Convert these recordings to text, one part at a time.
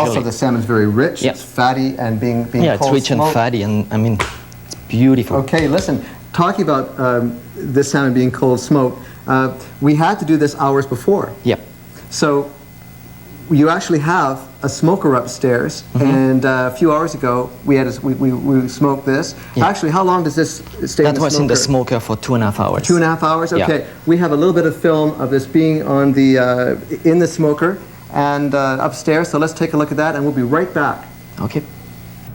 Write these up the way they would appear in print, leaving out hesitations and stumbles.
Also, the salmon's very rich. Yeah. It's fatty and being Yeah, it's cold rich and smoked. fatty, and I mean, it's beautiful. Okay, listen, talking about this salmon being cold smoked, we had to do this hours before. Yep. So you actually have a smoker upstairs, and a few hours ago we had we smoked this. Yeah. Actually, how long does this stay in That the was smoker? in the smoker for 2.5 hours. 2.5 hours? Yeah. Okay. We have a little bit of film of this being on the in the smoker and upstairs, so let's take a look at that and we'll be right back. Okay.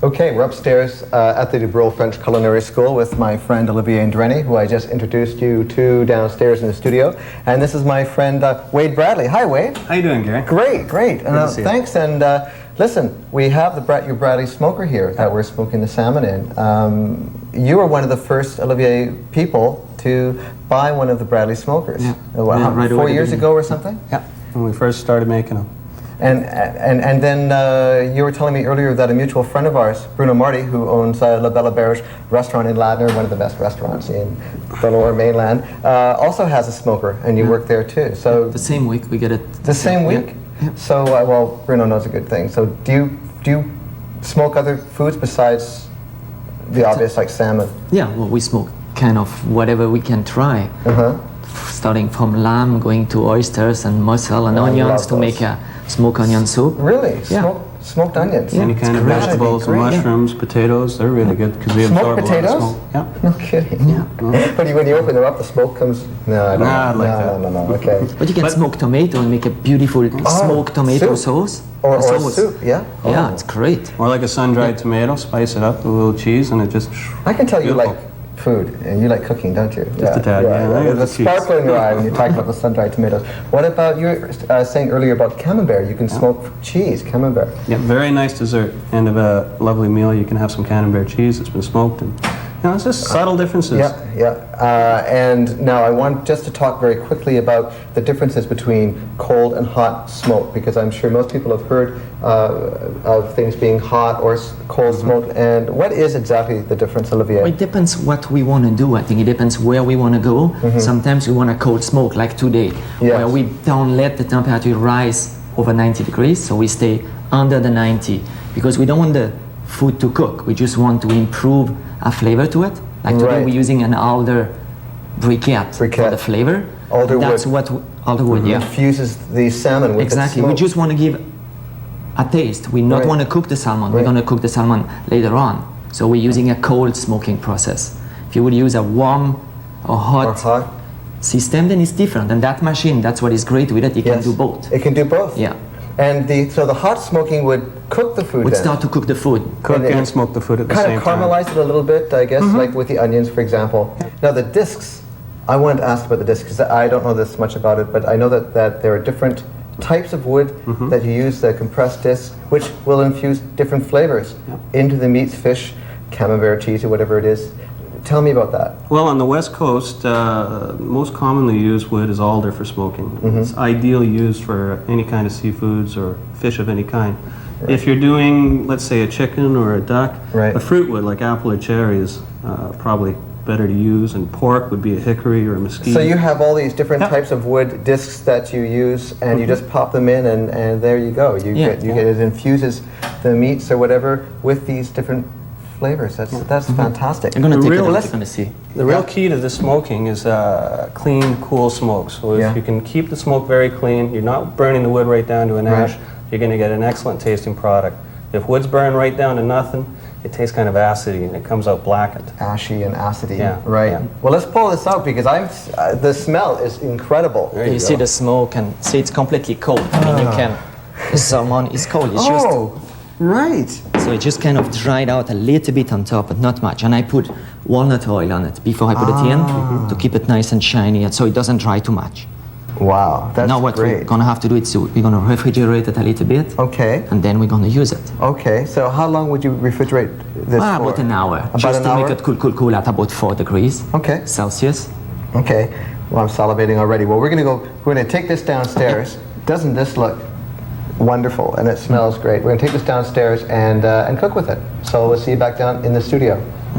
Okay, we're upstairs at the Dubreuil French Culinary School with my friend Olivier Andreini, who I just introduced you to downstairs in the studio. And this is my friend Wade Bradley. Hi, Wade. How you doing, Gary? Great, great. Good to see you. Thanks. And listen, we have your Bradley smoker here that we're smoking the salmon in. You were one of the first, Olivier, people to buy one of the Bradley smokers. Yeah. Right 4 years ago or something? Yeah, when we first started making them. And then you were telling me earlier that a mutual friend of ours, Bruno Marty, who owns La Belle Auberge restaurant in Ladner, one of the best restaurants in the Lower Mainland, also has a smoker, and you work there too. So The same week we get it. the same week. Yeah. So well, Bruno knows a good thing. So do you smoke other foods besides the obvious like salmon? Yeah, well, we smoke kind of whatever we can try. Starting from lamb, going to oysters and mussel and Oh, I onions love to those. make a smoked onion soup. Really? Yeah. Smoked onions? Yeah. Any kind of great. That'd be vegetables, great. mushrooms, potatoes, they're really good because we Smoked absorb a lot of potatoes? smoke. Yeah. No kidding. Yeah. But when you open them up, the smoke comes. No, I don't. Nah, I like that. No. Okay. But you can smoke tomato and make a beautiful smoked tomato soup. sauce. Or sauce. soup, yeah. Yeah, it's great. Or like a sun-dried tomato, spice it up with a little cheese, and it just. I can tell you Beautiful. like food and you like cooking, don't you? Just a tad, yeah. There's a Cheese. sparkle in your eye when you talk about the sun-dried tomatoes. What about you were saying earlier about camembert? You can smoke cheese, camembert. Yeah, very nice dessert. End of a lovely meal, you can have some camembert cheese that's been smoked, and it's just subtle differences. Yeah. And now I want just to talk very quickly about the differences between cold and hot smoke, because I'm sure most people have heard of things being hot or cold smoked. And what is exactly the difference, Olivier? Well, it depends what we want to do. I think it depends where we want to go. Sometimes we want a cold smoke, like today, where we don't let the temperature rise over 90 degrees, so we stay under the 90, because we don't want the food to cook. We just want to improve a flavor to it. Like today, Right. we're using an alder briquette for the flavor. Alder That's wood. what alder wood, yeah. Infuses the salmon with Exactly. the We smoke. just want to give a taste. We not Right. want to cook the salmon. Right. We're going to cook the salmon later on. So we're using a cold smoking process. If you would use a warm or hot, system, then it's different. And that machine, that's what is great with it. It can Yes. do both. It can do both. Yeah. And so the hot smoking would cook the food Would then. start to cook the food. Cook And it- and smoke the food at the Kind same of time. caramelize it a little bit, I guess, like with the onions, for example. Now the discs, I wanted to ask about the discs because I don't know this much about it, but I know that there are different types of wood that you use, the compressed discs, which will infuse different flavors into the meats, fish, camembert cheese, or whatever it is. Tell me about that. Well, on the West Coast, most commonly used wood is alder for smoking. It's ideally used for any kind of seafoods or fish of any kind. If you're doing, let's say, a chicken or a duck, Right. a fruit wood like apple or cherry is probably better to use, and pork would be a hickory or a mesquite. So you have all these different types of wood discs that you use, and you just pop them in, and there you go. You get it infuses the meats or whatever with these different flavors. That's fantastic. I'm going to take real- it out and see. The real key to the smoking is clean, cool smoke. So if you can keep the smoke very clean, you're not burning the wood right down to an ash, you're going to get an excellent tasting product. If wood's burned right down to nothing, it tastes kind of acidy and it comes out blackened. Ashy and acidy. Yeah, Right. yeah. Well, let's pull this out because the smell is incredible. There you see the smoke and see it's completely cold. I mean, you can, the salmon is cold. It's right. so it just kind of dried out a little bit on top, but not much. And I put walnut oil on it before I put it in to keep it nice and shiny, and so it doesn't dry too much. Wow, that's Now what great. we're gonna have to do is we're gonna refrigerate it a little bit, Okay. and then we're gonna use it. Okay. So how long would you refrigerate this for? About an hour, About just an to hour? make it cool at about 4 degrees Okay. Celsius. Okay. Well, I'm salivating already. Well, we're gonna take this downstairs. Doesn't this look wonderful? And it smells great. We're gonna take this downstairs and cook with it. So we'll see you back down in the studio.